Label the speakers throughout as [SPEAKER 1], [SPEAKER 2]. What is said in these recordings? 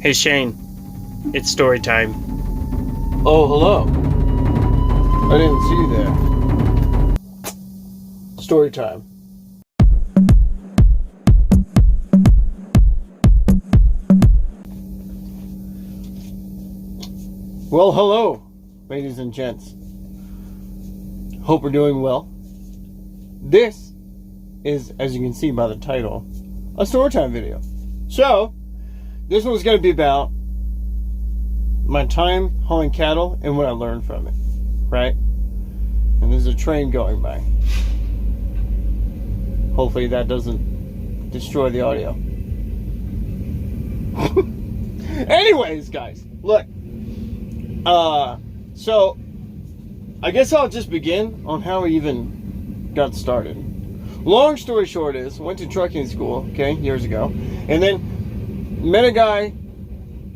[SPEAKER 1] Hey Shane, it's story time.
[SPEAKER 2] Oh, hello. I didn't see you there. Story time. Well, hello, ladies and gents. Hope we're doing well. This is, as you can see by the title, a story time video. So, this one's going to be about my time hauling cattle and what I learned from it, right? And there's a train going by. Hopefully that doesn't destroy the audio. Anyways, guys, look. So I guess I'll just begin on how I even got started. Long story short is, went to trucking school, okay, years ago, and then met a guy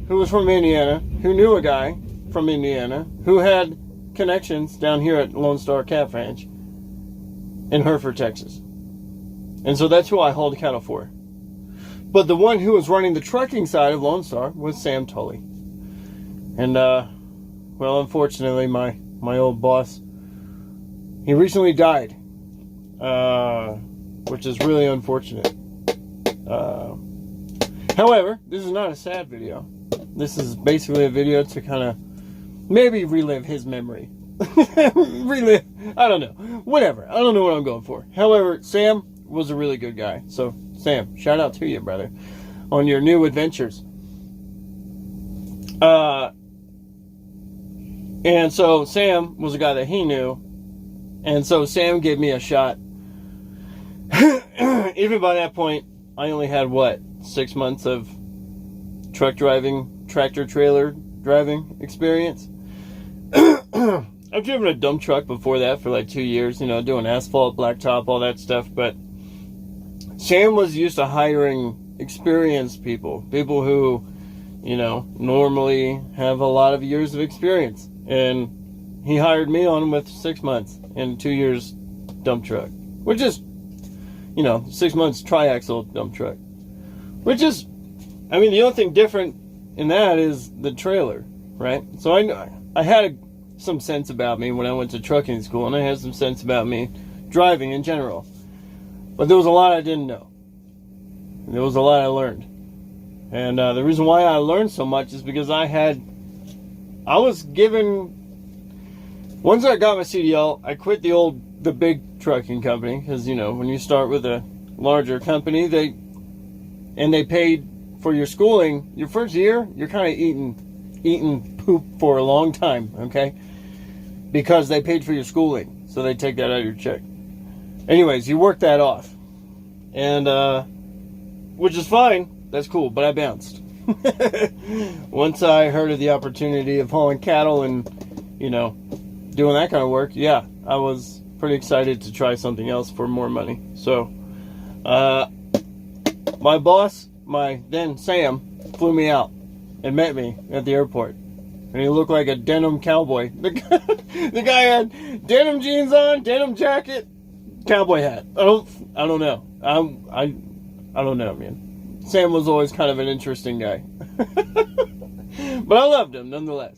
[SPEAKER 2] who was from Indiana, who knew a guy from Indiana, who had connections down here at Lone Star Calf Ranch in Hereford, Texas. And so that's who I hauled cattle for. But the one who was running the trucking side of Lone Star was Sam Tully. And, well, unfortunately, my old boss, he recently died, which is really unfortunate. However, this is not a sad video. This is basically a video to kind of maybe relive his memory. Relive, I don't know. Whatever. I don't know what I'm going for. However, Sam was a really good guy. So, Sam, shout out to you, brother, on your new adventures. And so Sam was a guy that he knew. And so Sam gave me a shot. Even by that point, I only had, 6 months of truck driving, tractor trailer driving experience. I've driven a dump truck before that for like 2 years, doing asphalt, blacktop, all that stuff. But Sam was used to hiring experienced people who, normally have a lot of years of experience. And he hired me on with 6 months and 2 years dump truck, which is, 6 months triaxle dump truck, which is, the only thing different in that is the trailer, right? So I had some sense about me when I went to trucking school, and I had some sense about me driving in general. But there was a lot I didn't know. There was a lot I learned. And the reason why I learned so much is because I was given, once I got my CDL, I quit the big trucking company, because, when you start with a larger company, they paid for your schooling. Your first year, you're kind of eating poop for a long time, okay? Because they paid for your schooling, so they take that out of your check. Anyways, you work that off, and which is fine. That's cool, but I bounced. Once I heard of the opportunity of hauling cattle and, doing that kind of work, yeah, I was pretty excited to try something else for more money. So, my boss, then Sam, flew me out and met me at the airport. And he looked like a denim cowboy. The guy had denim jeans on, denim jacket, cowboy hat. I don't know. I don't know, man. Sam was always kind of an interesting guy. But I loved him nonetheless.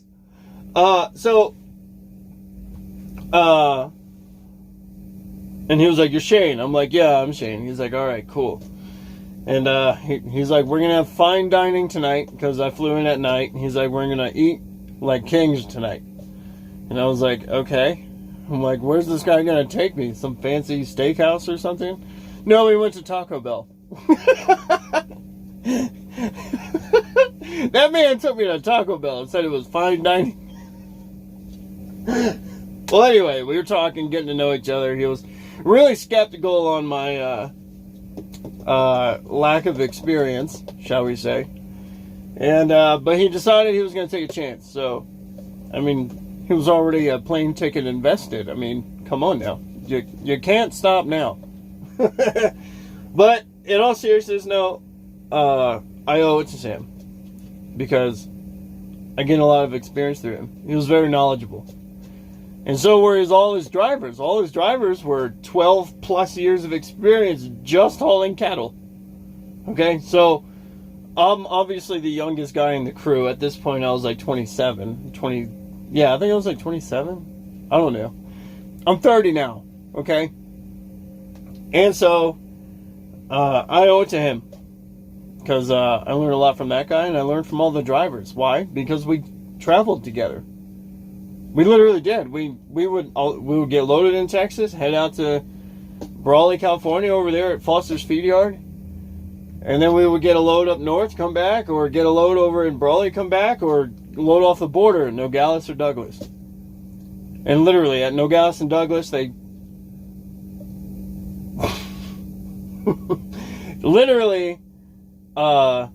[SPEAKER 2] And he was like, "You're Shane." I'm like, "Yeah, I'm Shane." He's like, "All right, cool." And he's like, "We're going to have fine dining tonight," because I flew in at night. He's like, "We're going to eat like kings tonight." And I was like, "Okay." I'm like, "Where's this guy going to take me? Some fancy steakhouse or something?" No, we went to Taco Bell. That man took me to Taco Bell and said it was fine dining. Well, anyway, we were talking, getting to know each other. He was really skeptical on my lack of experience, shall we say. And but he decided he was going to take a chance. So, he was already a plane ticket invested. Come on now. You can't stop now. But in all seriousness, no, I owe it to Sam, because I gained a lot of experience through him. He was very knowledgeable. And so were all his drivers. All his drivers were 12 plus years of experience just hauling cattle. Okay, so I'm obviously the youngest guy in the crew. At this point, I was like 27. 20. Yeah, I think I was like 27. I don't know. I'm 30 now, okay? And so, I owe it to him. Because I learned a lot from that guy, and I learned from all the drivers. Why? Because we traveled together. We literally did. We would get loaded in Texas, head out to Brawley, California, over there at Foster's Feed Yard. And then we would get a load up north, come back, or get a load over in Brawley, come back, or load off the border at Nogales or Douglas. And literally, at Nogales and Douglas, they... literally, Border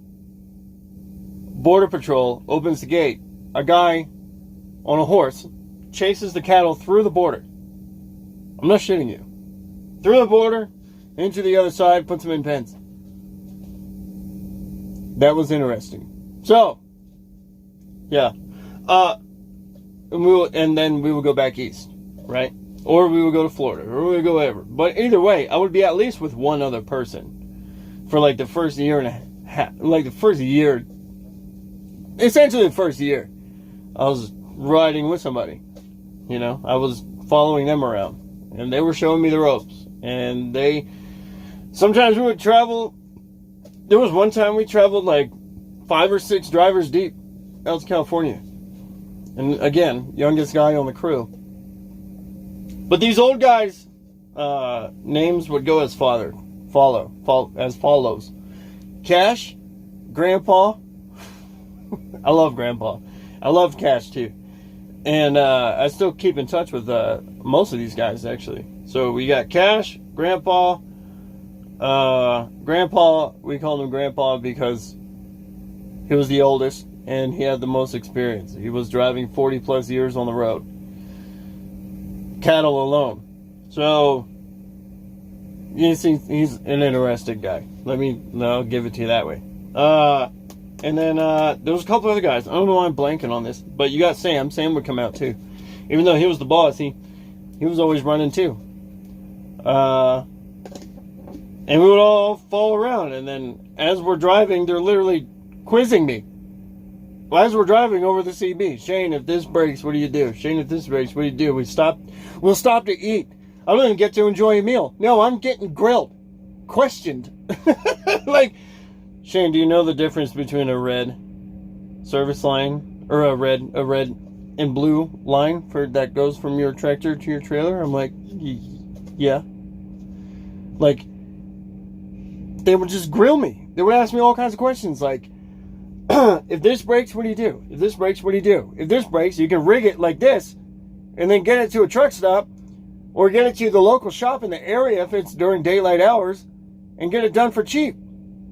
[SPEAKER 2] Patrol opens the gate. A guy on a horse chases the cattle through the border. I'm not shitting you. Through the border, into the other side, puts them in pens. That was interesting. So, yeah. And then we would go back east, right? Or we would go to Florida, or we would go wherever. But either way, I would be at least with one other person for like the first year and a half. Like the first year, essentially the first year, I was riding with somebody. You know, I was following them around, and they were showing me the ropes. And sometimes we would travel. There was one time we traveled like 5 or 6 drivers deep out to California. And again, youngest guy on the crew. But these old guys, names would go as as follows. Cash, Grandpa. I love Grandpa. I love Cash too. And I still keep in touch with most of these guys actually. So we got Cash, Grandpa. Grandpa, we called him Grandpa because he was the oldest and he had the most experience. He was driving 40 plus years on the road. Cattle alone. So, you see, he's an interesting guy. I'll give it to you that way. And then, there was a couple other guys. I don't know why I'm blanking on this, but you got Sam. Sam would come out too. Even though he was the boss, he was always running too. And we would all fall around, and then as we're driving, they're literally quizzing me. Well, as we're driving over the CB, Shane, if this breaks, what do you do? Shane, if this breaks, what do you do? We'll stop to eat. I don't even get to enjoy a meal. No, I'm getting grilled, questioned. Like, Shane, do you know the difference between a red service line or a red and blue line that goes from your tractor to your trailer? I'm like, yeah. Like, they would just grill me. They would ask me all kinds of questions like, if this breaks, what do you do? If this breaks, what do you do? If this breaks, you can rig it like this and then get it to a truck stop or get it to the local shop in the area if it's during daylight hours and get it done for cheap,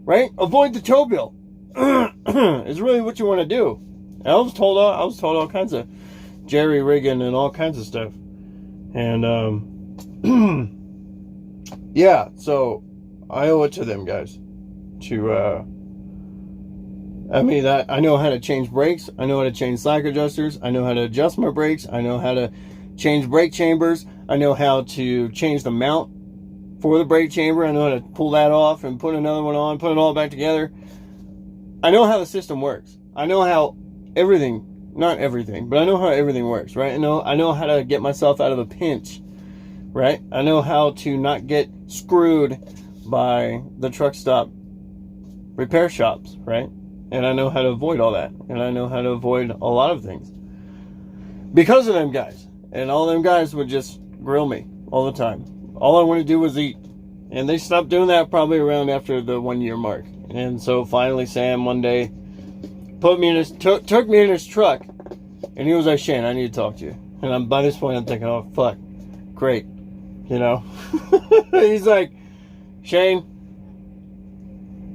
[SPEAKER 2] right? Avoid the tow bill. It's really what you want to do. And I was told all kinds of jerry rigging and all kinds of stuff. And, yeah, so I owe it to them guys I know how to change brakes. I know how to change slack adjusters. I know how to adjust my brakes. I know how to change brake chambers. I know how to change the mount for the brake chamber. I know how to pull that off and put another one on, put it all back together. I know how the system works. I know how not everything, but I know how everything works, right? I know how to get myself out of a pinch, right? I know how to not get screwed by the truck stop repair shops, right? And I know how to avoid all that. And I know how to avoid a lot of things because of them guys. And all them guys would just grill me all the time. All I wanted to do was eat. And they stopped doing that probably around after the 1 year mark. And so finally Sam one day took me in his truck. And he was like, Shane, I need to talk to you. And by this point I'm thinking, oh fuck, great. You know? He's like, Shane,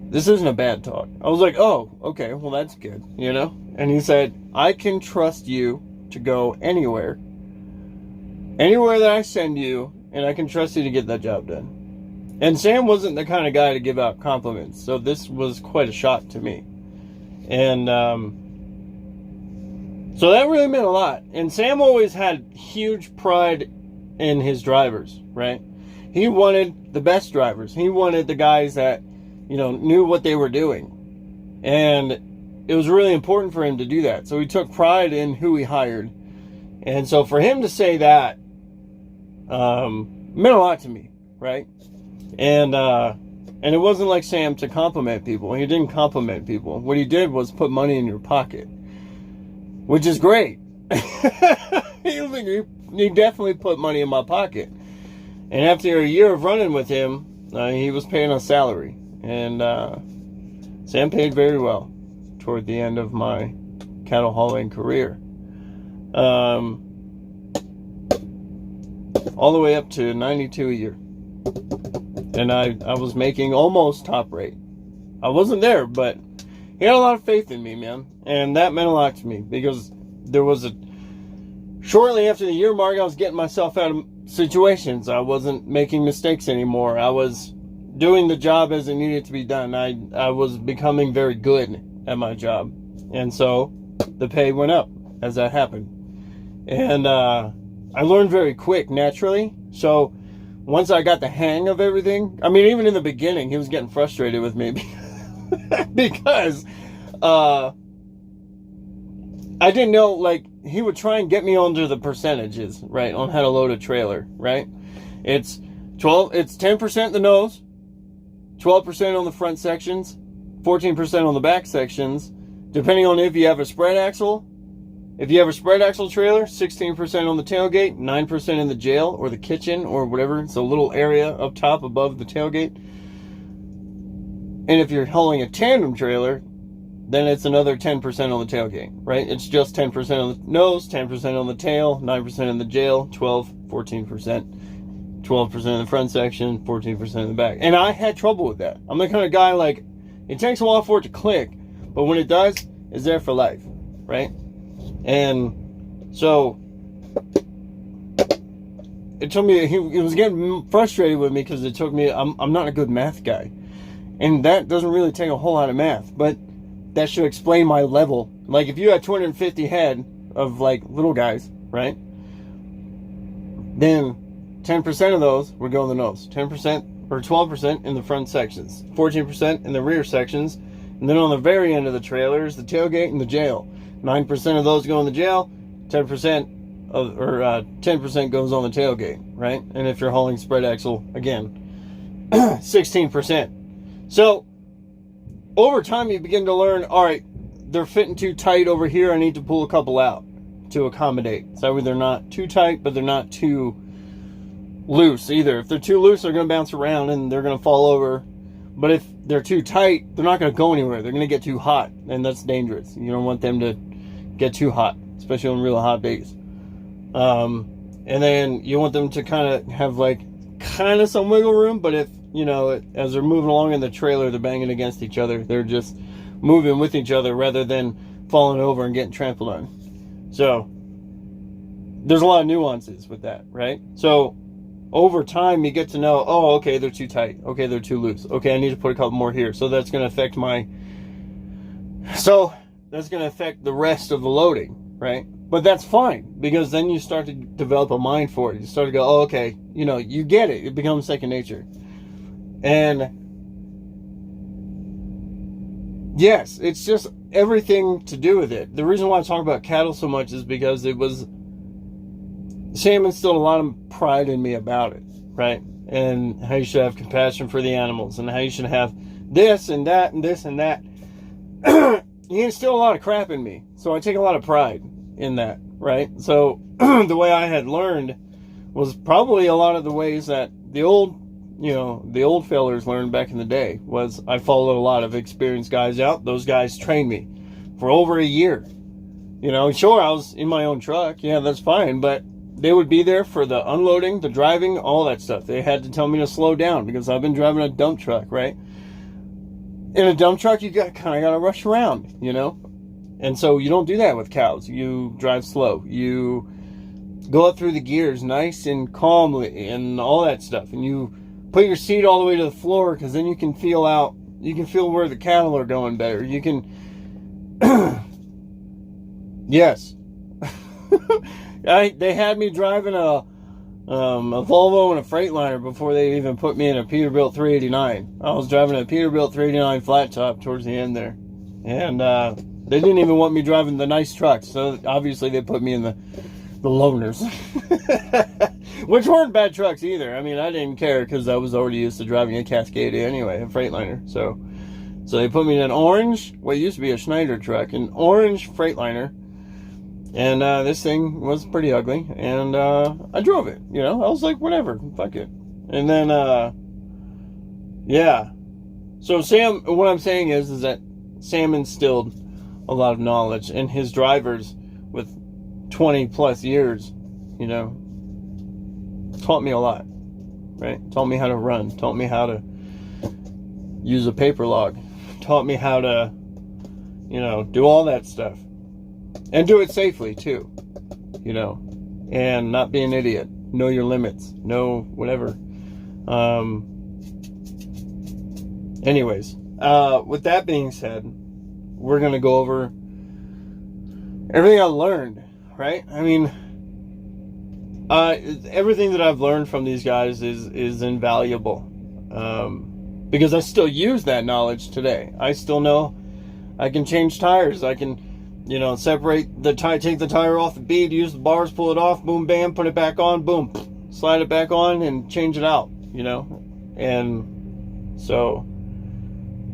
[SPEAKER 2] this isn't a bad talk. I was like, oh, okay, well that's good, you know? And he said, I can trust you to go anywhere that I send you, and I can trust you to get that job done. And Sam wasn't the kind of guy to give out compliments, so this was quite a shock to me. And so that really meant a lot. And Sam always had huge pride in his drivers, right? He wanted the best drivers. He wanted the guys that, you know, knew what they were doing. And it was really important for him to do that. So he took pride in who he hired. And so for him to say that meant a lot to me, right? And it wasn't like Sam to compliment people. He didn't compliment people. What he did was put money in your pocket, which is great. He definitely put money in my pocket. And after a year of running with him, he was paying a salary. And Sam paid very well toward the end of my cattle hauling career. All the way up to 92 a year. And I was making almost top rate. I wasn't there, but he had a lot of faith in me, man. And that meant a lot to me, because there was shortly after the year mark, I was getting myself out of situations. I wasn't making mistakes anymore. I was doing the job as it needed to be done. I was becoming very good at my job. And so the pay went up as that happened. And I learned very quick, naturally. So once I got the hang of everything, I mean, even in the beginning, he was getting frustrated with me because I didn't know, like, he would try and get me under the percentages, right, on how to load a trailer, right? It's 10% the nose, 12% on the front sections, 14% on the back sections, depending on if you have a spread axle. If you have a spread axle trailer, 16% on the tailgate, 9% in the jail or the kitchen or whatever. It's a little area up top above the tailgate. And if you're hauling a tandem trailer, then it's another 10% on the tailgate, right? It's just 10% on the nose, 10% on the tail, 9% in the jail, 14%, 12% in the front section, 14% in the back. And I had trouble with that. I'm the kind of guy, like, it takes a while for it to click, but when it does, it's there for life, right? And so it took me, he was getting frustrated with me because it took me, I'm not a good math guy. And that doesn't really take a whole lot of math, but that should explain my level. Like, if you had 250 head of, like, little guys, right? Then 10% of those would go in the nose. 10% or 12% in the front sections. 14% in the rear sections. And then on the very end of the trailer is the tailgate and the jail. 9% of those go in the jail. 10% goes on the tailgate, right? And if you're hauling spread axle, again, 16%. So over time, you begin to learn, all right, they're fitting too tight over here. I need to pull a couple out to accommodate. So they're not too tight, but they're not too loose either. If they're too loose, they're going to bounce around and they're going to fall over. But if they're too tight, they're not going to go anywhere. They're going to get too hot, and that's dangerous. You don't want them to get too hot, especially on really hot days. And then you want them to kind of have, like, kind of some wiggle room, but if, you know, as they're moving along in the trailer, they're banging against each other. They're just moving with each other rather than falling over and getting trampled on. So there's a lot of nuances with that, right? So over time, you get to know, oh, okay, they're too tight. Okay, they're too loose. Okay, I need to put a couple more here. So that's going to affect the rest of the loading, right? But that's fine, because then you start to develop a mind for it. You start to go, oh, okay, you know, you get it. It becomes second nature. And yes, it's just everything to do with it. The reason why I talk about cattle so much is because Sam instilled a lot of pride in me about it, right? And how you should have compassion for the animals, and how you should have this and that and this and that. He instilled a lot of crap in me, so I take a lot of pride in that, right? So the way I had learned was probably a lot of the ways that the old fellers learned back in the day. Was I followed a lot of experienced guys out. Those guys trained me for over a year. You know, sure, I was in my own truck. Yeah, that's fine. But they would be there for the unloading, the driving, all that stuff. They had to tell me to slow down because I've been driving a dump truck, right? In a dump truck, you kind of got to rush around, you know? And so you don't do that with cows. You drive slow. You go up through the gears nice and calmly and all that stuff. And you put your seat all the way to the floor, because then you can feel where the cattle are going better. You can, yes. They had me driving a Volvo and a Freightliner before they even put me in a Peterbilt 389. I was driving a Peterbilt 389 flat top towards the end there. And they didn't even want me driving the nice trucks. So obviously they put me in the loaners. Which weren't bad trucks either. I mean, I didn't care because I was already used to driving a Cascadia anyway, a Freightliner. So they put me in an orange, what used to be a Schneider truck, an orange Freightliner. And this thing was pretty ugly. And I drove it, you know. I was like, whatever, fuck it. And then, yeah. So Sam, what I'm saying is that Sam instilled a lot of knowledge in his drivers with 20 plus years, you know. Taught me a lot, right? Taught me how to run. Taught me how to use a paper log. Taught me how to, you know, do all that stuff. And do it safely, too. You know. And not be an idiot. Know your limits. Know whatever. Anyways. With that being said, we're going to go over everything I learned, right? I mean, everything that I've learned from these guys is invaluable. Because I still use that knowledge today. I still know I can change tires. I can, you know, separate the tire, take the tire off the bead, use the bars, pull it off, boom, bam, put it back on, boom, slide it back on and change it out, you know? And so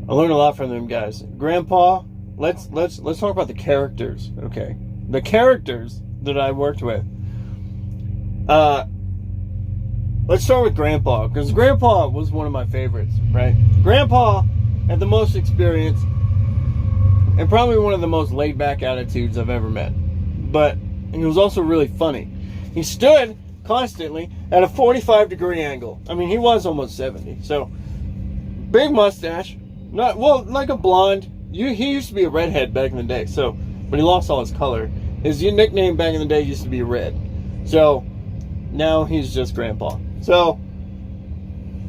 [SPEAKER 2] I learned a lot from them guys. Grandpa, let's talk about the characters, okay? The characters that I worked with. Let's start with Grandpa, because Grandpa was one of my favorites, right? Grandpa had the most experience and probably one of the most laid-back attitudes I've ever met. But he was also really funny. He stood constantly at a 45-degree angle. I mean, he was almost 70, so big mustache, not well, like a blonde. He used to be a redhead back in the day, so but he lost all his color. His nickname back in the day used to be Red. So now he's just Grandpa. So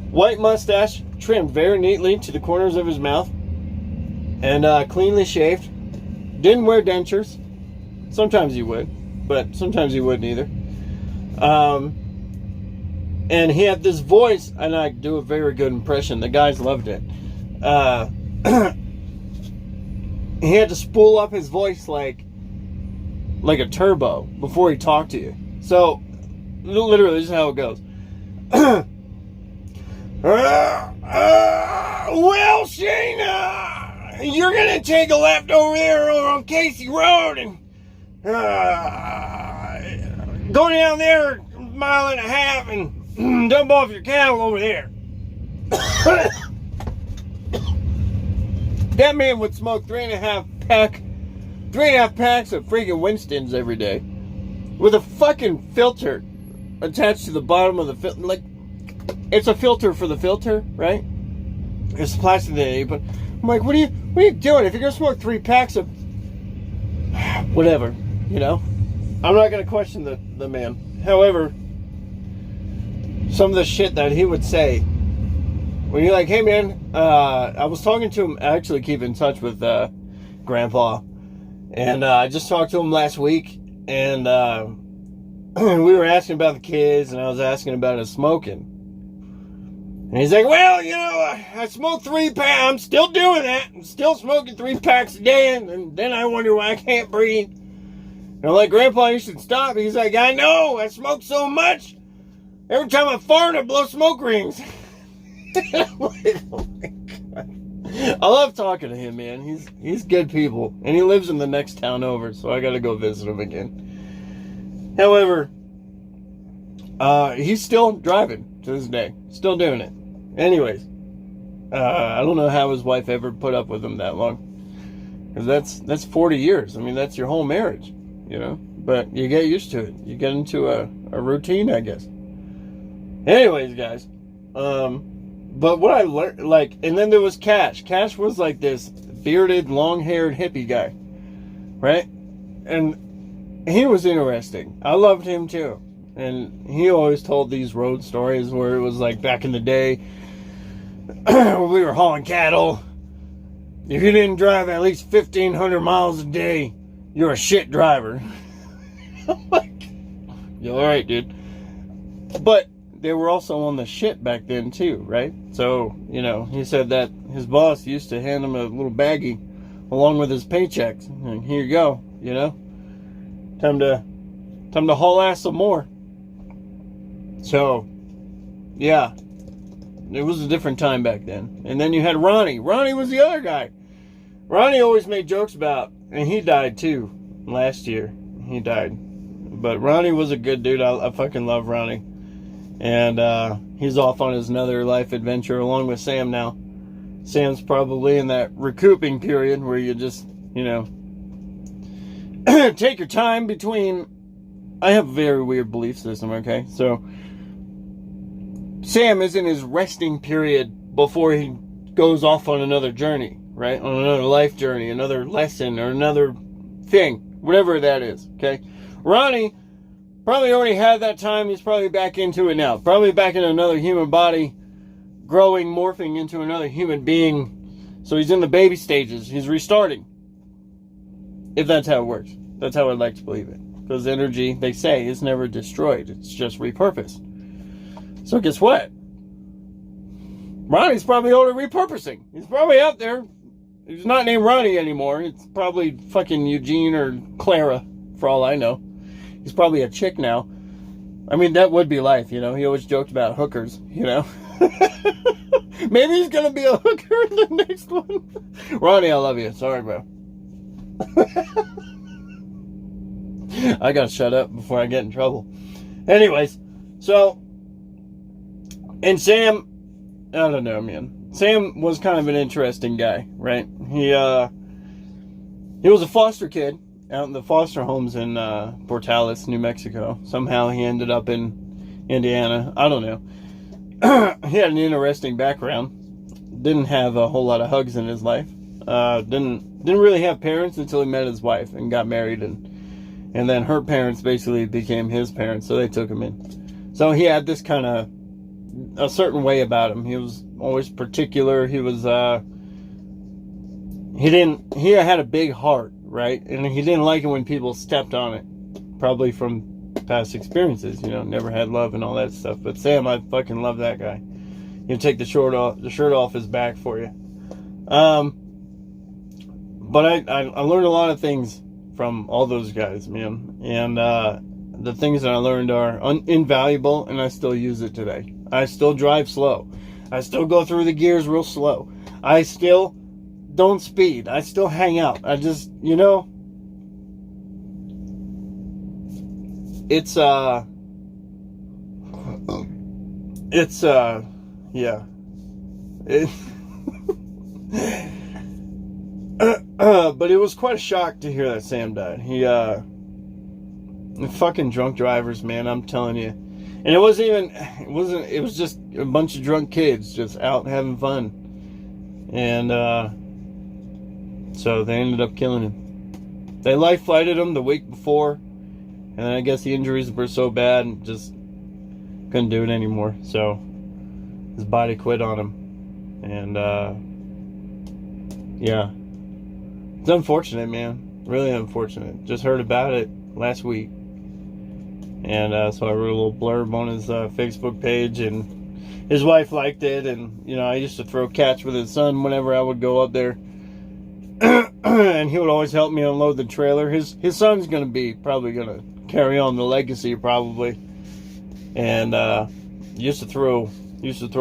[SPEAKER 2] white mustache, trimmed very neatly to the corners of his mouth, and cleanly shaved. Didn't wear dentures. Sometimes he would, but sometimes he wouldn't either. And he had this voice, and I do a very good impression. The guys loved it. He had to spool up his voice like a turbo before he talked to you. So literally, this is how it goes. Well, Shane, you're gonna take a left over there on Casey Road and go down there a mile and a half and dump off your cattle over there. That man would smoke 3.5 packs of freaking Winston's every day with a fucking filter attached to the bottom of the filter. Like, it's a filter for the filter, right? It's plastic there, but I'm like, what are you doing? If you're gonna smoke 3 packs of whatever, you know, I'm not gonna question the man. However, some of the shit that he would say when you're like, hey man, I was talking to him. I actually keep in touch with Grandpa, and I just talked to him last week, and we were asking about the kids, and I was asking about his smoking. And he's like, well, you know, I smoke 3 packs. I'm still doing that. I'm still smoking 3 packs a day, and then I wonder why I can't breathe. And I'm like, Grandpa, you should stop. He's like, I know. I smoke so much. Every time I fart, I blow smoke rings. I'm like, oh my God. I love talking to him, man. He's good people. And he lives in the next town over, so I got to go visit him again. However, he's still driving to this day. Still doing it. Anyways, I don't know how his wife ever put up with him that long. Because that's 40 years. I mean, that's your whole marriage, you know. But you get used to it. You get into a routine, I guess. Anyways, guys. But what I learned, like, and then there was Cash. Cash was like this bearded, long-haired hippie guy. Right? And he was interesting. I loved him, too. And he always told these road stories where it was like back in the day when we were hauling cattle. If you didn't drive at least 1,500 miles a day, you're a shit driver. I'm like, you're alright, dude. But they were also on the shit back then too, right? So, you know, he said that his boss used to hand him a little baggie along with his paychecks. And here you go, you know. Time to haul ass some more. So, yeah. It was a different time back then. And then you had Ronnie. Ronnie was the other guy. Ronnie always made jokes about, and he died too last year. He died. But Ronnie was a good dude. I fucking love Ronnie. And he's off on his another life adventure along with Sam now. Sam's probably in that recouping period where you just, you know, take your time between. I have a very weird belief system, okay? So, Sam is in his resting period before he goes off on another journey, right? On another life journey, another lesson, or another thing, whatever that is, okay? Ronnie probably already had that time. He's probably back into it now. Probably back in another human body, growing, morphing into another human being. So he's in the baby stages. He's restarting. If that's how it works. That's how I'd like to believe it. Because energy, they say, is never destroyed. It's just repurposed. So guess what? Ronnie's probably already repurposing. He's probably out there. He's not named Ronnie anymore. It's probably fucking Eugene or Clara, for all I know. He's probably a chick now. I mean, that would be life, you know. He always joked about hookers, you know. Maybe he's going to be a hooker in the next one. Ronnie, I love you. Sorry, bro. I got to shut up before I get in trouble. Anyways, so, and Sam, I don't know, man. Sam was kind of an interesting guy, right? He was a foster kid out in the foster homes in Portales, New Mexico. Somehow he ended up in Indiana. I don't know. He had an interesting background. Didn't have a whole lot of hugs in his life. Didn't really have parents until he met his wife and got married, and then her parents basically became his parents, so they took him in. So he had this kind of a certain way about him. He was always particular. He was he had a big heart, right? And he didn't like it when people stepped on it, probably from past experiences, you know, never had love and all that stuff. But Sam, I fucking love that guy. He'll take the shirt off his back for you. But I learned a lot of things from all those guys, man. And the things that I learned are invaluable, and I still use it today. I still drive slow. I still go through the gears real slow. I still don't speed. I still hang out. I just, you know, it's yeah. But it was quite a shock to hear that Sam died. He, fucking drunk drivers, man, I'm telling you. And it was just a bunch of drunk kids just out having fun. And, so they ended up killing him. They life flighted him the week before. And then I guess the injuries were so bad and just couldn't do it anymore. So his body quit on him. And, yeah. It's unfortunate, man. Really unfortunate. Just heard about it last week. And so I wrote a little blurb on his Facebook page, and his wife liked it. And, you know, I used to throw catch with his son whenever I would go up there. And he would always help me unload the trailer. His son's probably going to carry on the legacy, probably. And used to throw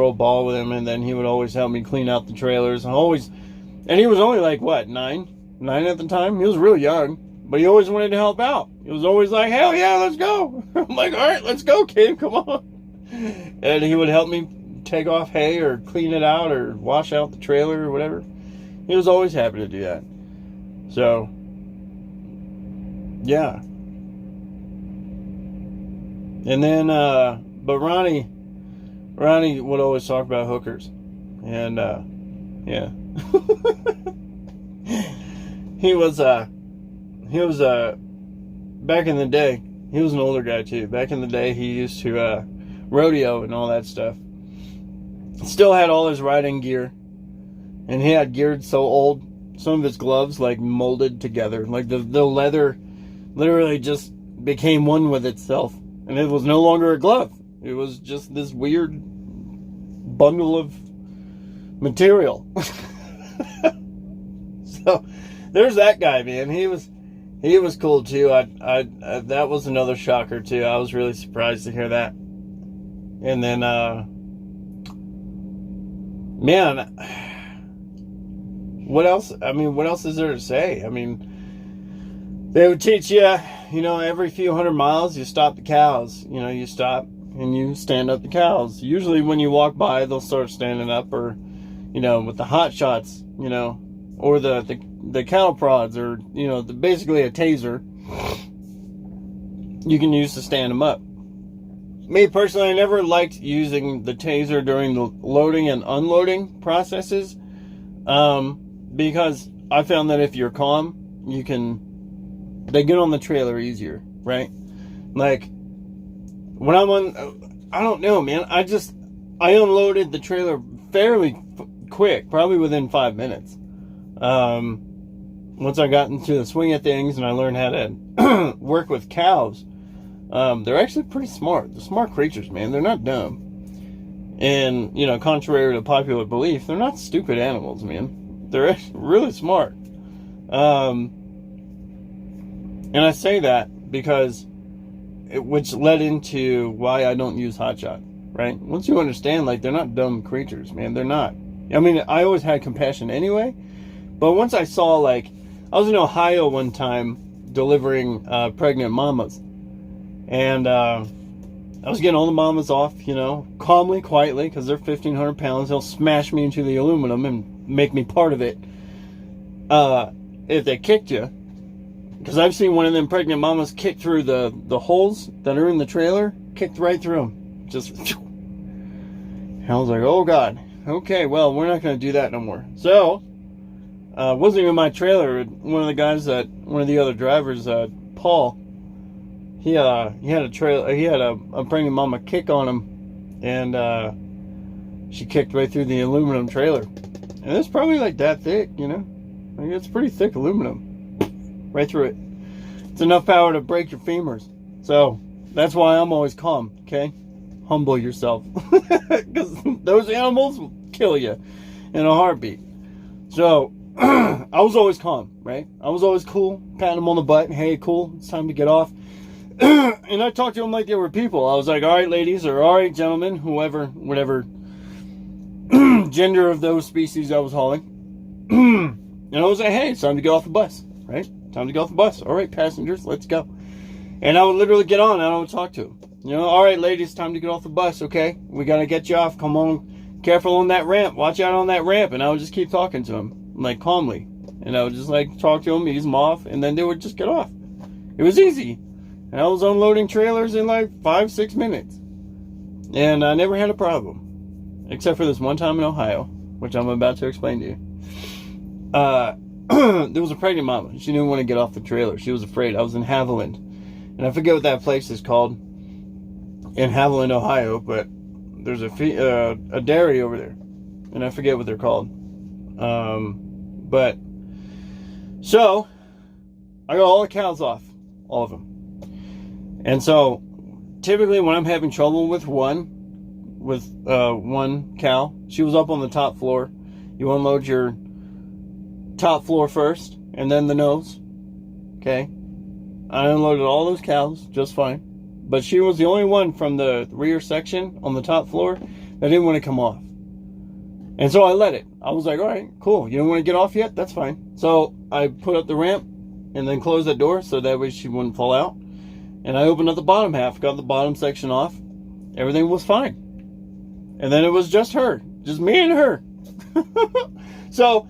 [SPEAKER 2] a ball with him, and then he would always help me clean out the trailers. And he was only like, what, 9 at the time? He was real young, but he always wanted to help out. He was always like, hell yeah, let's go. I'm like, all right, let's go, kid, come on. And he would help me take off hay or clean it out or wash out the trailer or whatever. He was always happy to do that. So, yeah. And then, but Ronnie would always talk about hookers. And, yeah. He was back in the day, he was an older guy too. Back in the day, he used to rodeo and all that stuff. Still had all his riding gear, and he had geared so old, some of his gloves like molded together, like the leather literally just became one with itself, and it was no longer a glove. It was just this weird bundle of material. there's that guy, man. He was cool too. I that was another shocker too. I was really surprised to hear that. And then, man, what else? I mean, what else is there to say? I mean, they would teach you, every few hundred miles, you stop the cows. You stop and you stand up the cows. Usually when you walk by, they'll start standing up, or, with the hot shots, or the cattle prods, or, basically a taser you can use to stand them up. Me personally, I never liked using the taser during the loading and unloading processes, because I found that if you're calm, they get on the trailer easier, right? Like, when I'm on, I don't know, man, I unloaded the trailer fairly quick, probably within 5 minutes. Once I got into the swing of things and I learned how to work with cows, they're actually pretty smart. They're smart creatures, man. They're not dumb. And, contrary to popular belief, they're not stupid animals, man. They're really smart. And I say that because, which led into why I don't use hotshot, right? Once you understand, like, they're not dumb creatures, man. They're not. I mean, I always had compassion anyway, but once I saw, like, I was in Ohio one time delivering pregnant mamas, and I was getting all the mamas off, calmly, quietly, because they're 1,500 pounds. They'll smash me into the aluminum and make me part of it if they kicked you. Because I've seen one of them pregnant mamas kick through the holes that are in the trailer, kicked right through them. Just, and I was like, oh God, okay, well, we're not going to do that no more. So, wasn't even my trailer. One of the other drivers, Paul, he had a trailer. He had a pregnant mama kick on him, and she kicked right through the aluminum trailer. And it's probably like that thick, Like, it's pretty thick aluminum. Right through it. It's enough power to break your femurs. So, that's why I'm always calm, okay? Humble yourself. Because those animals will kill you in a heartbeat. So, I was always calm, right? I was always cool, patting them on the butt. Hey, cool, it's time to get off. And I talked to them like they were people. I was like, all right, ladies, or all right, gentlemen, whoever, whatever gender of those species I was hauling. And I was like, hey, it's time to get off the bus, right? Time to get off the bus. All right, passengers, let's go. And I would literally get on and I would talk to them. All right, ladies, time to get off the bus, okay? We got to get you off. Come on. Careful on that ramp. Watch out on that ramp. And I would just keep talking to them, like, calmly. And I would just, like, talk to them, ease them off, and then they would just get off. It was easy. And I was unloading trailers in, like, 5-6 minutes. And I never had a problem. Except for this one time in Ohio, which I'm about to explain to you. There was a pregnant mama. She didn't want to get off the trailer. She was afraid. I was in Haviland. And I forget what that place is called in Haviland, Ohio, but there's a dairy over there. And I forget what they're called. But, so, I got all the cows off. All of them. And so, typically when I'm having trouble with one cow, she was up on the top floor. You unload your top floor first, and then the nose. Okay, I unloaded all those cows just fine, but she was the only one from the rear section on the top floor that didn't want to come off. And so I let it. I was like, all right, cool, you don't want to get off yet? That's fine. So I put up the ramp and then closed that door so that way she wouldn't fall out, and I opened up the bottom half, got the bottom section off. Everything was fine. And then it was just me and her. So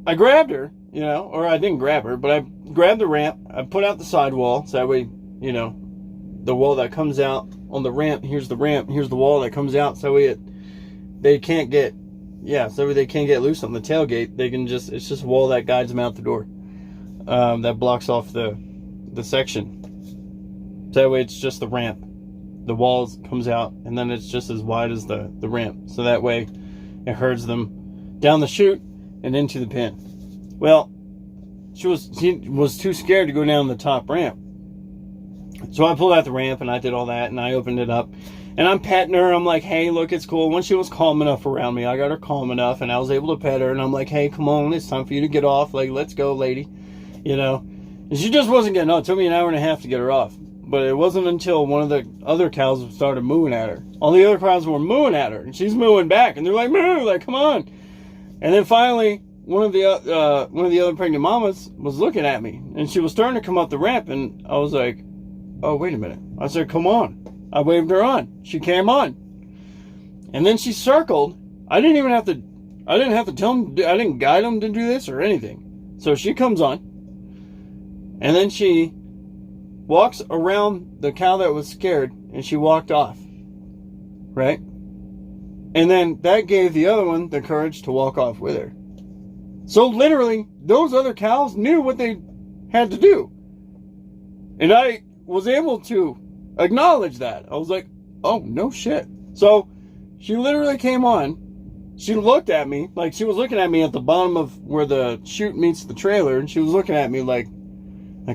[SPEAKER 2] I grabbed her, or I didn't grab her, but I grabbed the ramp. I put out the sidewall, so that way, the wall that comes out on the ramp, here's the wall that comes out, so they can't get loose on the tailgate. It's just a wall that guides them out the door, that blocks off the section. So that way it's just the ramp. The wall comes out, and then it's just as wide as the ramp. So that way it herds them down the chute and into the pen. Well, she was too scared to go down the top ramp. So I pulled out the ramp and I did all that and I opened it up And I'm petting her. I'm like, hey, look, it's cool. When she was calm enough around me, I got her calm enough, and I was able to pet her. And I'm like, hey, come on, it's time for you to get off. Like, let's go, lady. You know? And she just wasn't getting off. It took me an hour and a half to get her off. But it wasn't until one of the other cows started mooing at her. All the other cows were mooing at her, and she's mooing back. And they're like, moo, like, come on. And then finally, one of the other pregnant mamas was looking at me, and she was starting to come up the ramp, and I was like, oh, wait a minute. I said, come on. I waved her on. She came on. And then she circled. I didn't have to tell them, I didn't guide them to do this or anything. So she comes on. And then she walks around the cow that was scared, and she walked off. Right? And then that gave the other one the courage to walk off with her. So literally, those other cows knew what they had to do. And I was able to acknowledge that. I was like, oh, no shit. So she literally came on. She looked at me like she was looking at me at the bottom of where the chute meets the trailer. And she was looking at me like,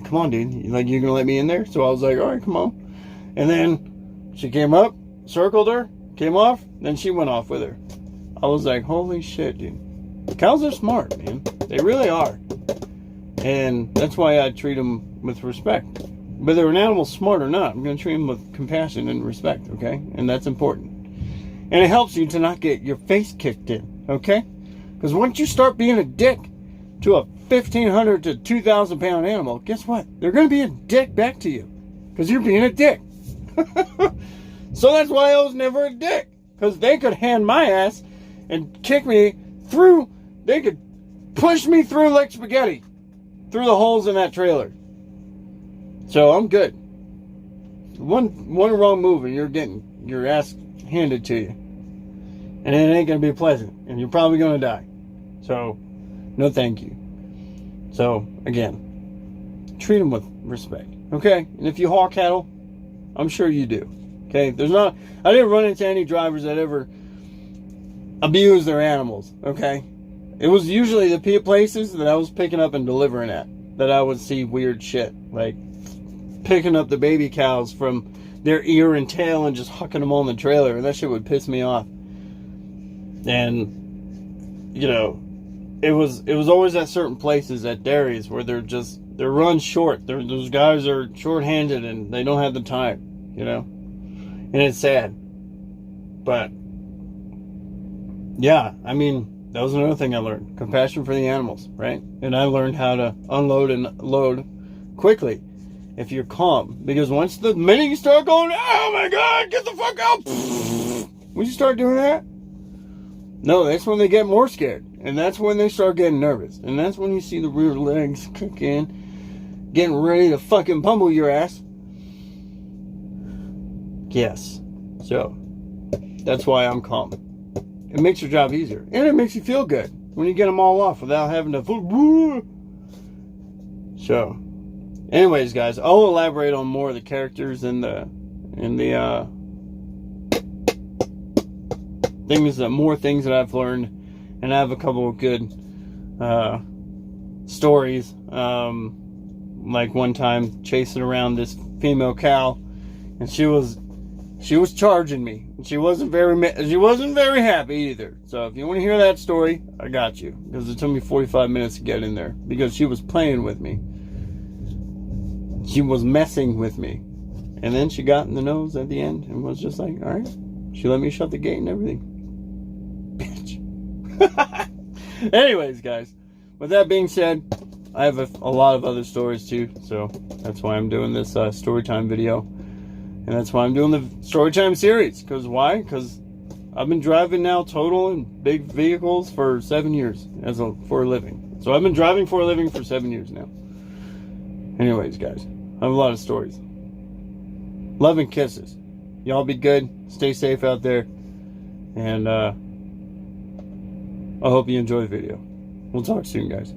[SPEAKER 2] come on, dude. Like, you gonna let me in there? So I was like, all right, come on. And then she came up, circled her, came off. Then she went off with her. I was like, holy shit, dude. Cows are smart, man. They really are. And that's why I treat them with respect. Whether an animal's smart or not, I'm going to treat them with compassion and respect, okay? And that's important. And it helps you to not get your face kicked in, okay? Because once you start being a dick to a 1,500 to 2,000 pound animal, guess what? They're going to be a dick back to you. Because you're being a dick. So that's why I was never a dick. Because they could hand my ass and kick me through. They could push me through like spaghetti. Through the holes in that trailer. So I'm good. One wrong move and you're getting your ass handed to you. And it ain't going to be pleasant. And you're probably going to die. So, no thank you. So, again, treat them with respect. Okay? And if you haul cattle, I'm sure you do. Okay? I didn't run into any drivers that ever abuse their animals. Okay? It was usually the places that I was picking up and delivering at that I would see weird shit. Like, picking up the baby cows from their ear and tail and just hucking them on the trailer, and that shit would piss me off. And you know, it was always at certain places at dairies where they're run short. Those guys are short-handed and they don't have the time, you know, and it's sad. But yeah, I mean, that was another thing I learned: compassion for the animals, right? And I learned how to unload and load quickly. If you're calm, because the minute you start going, oh my God, get the fuck out, when you start doing that, no, that's when they get more scared, and that's when they start getting nervous, and that's when you see the rear legs kick in, getting ready to fucking pummel your ass. Yes, so that's why I'm calm. It makes your job easier, and it makes you feel good when you get them all off without having to. So. Anyways, guys, I'll elaborate on more of the characters and the more things that I've learned, and I have a couple of good stories. Like one time chasing around this female cow, and she was charging me. And she wasn't very happy either. So if you want to hear that story, I got you, because it took me 45 minutes to get in there because she was playing with me. She was messing with me. And then she got in the nose at the end and was just like, all right. She let me shut the gate and everything. Bitch. Anyways, guys. With that being said, I have a lot of other stories too. So that's why I'm doing this storytime video. And that's why I'm doing the storytime series. Because why? Because I've been driving now total in big vehicles for 7 years for a living. So I've been driving for a living for 7 years now. Anyways, guys, I have a lot of stories. Love and kisses. Y'all be good. Stay safe out there. And I hope you enjoy the video. We'll talk soon, guys.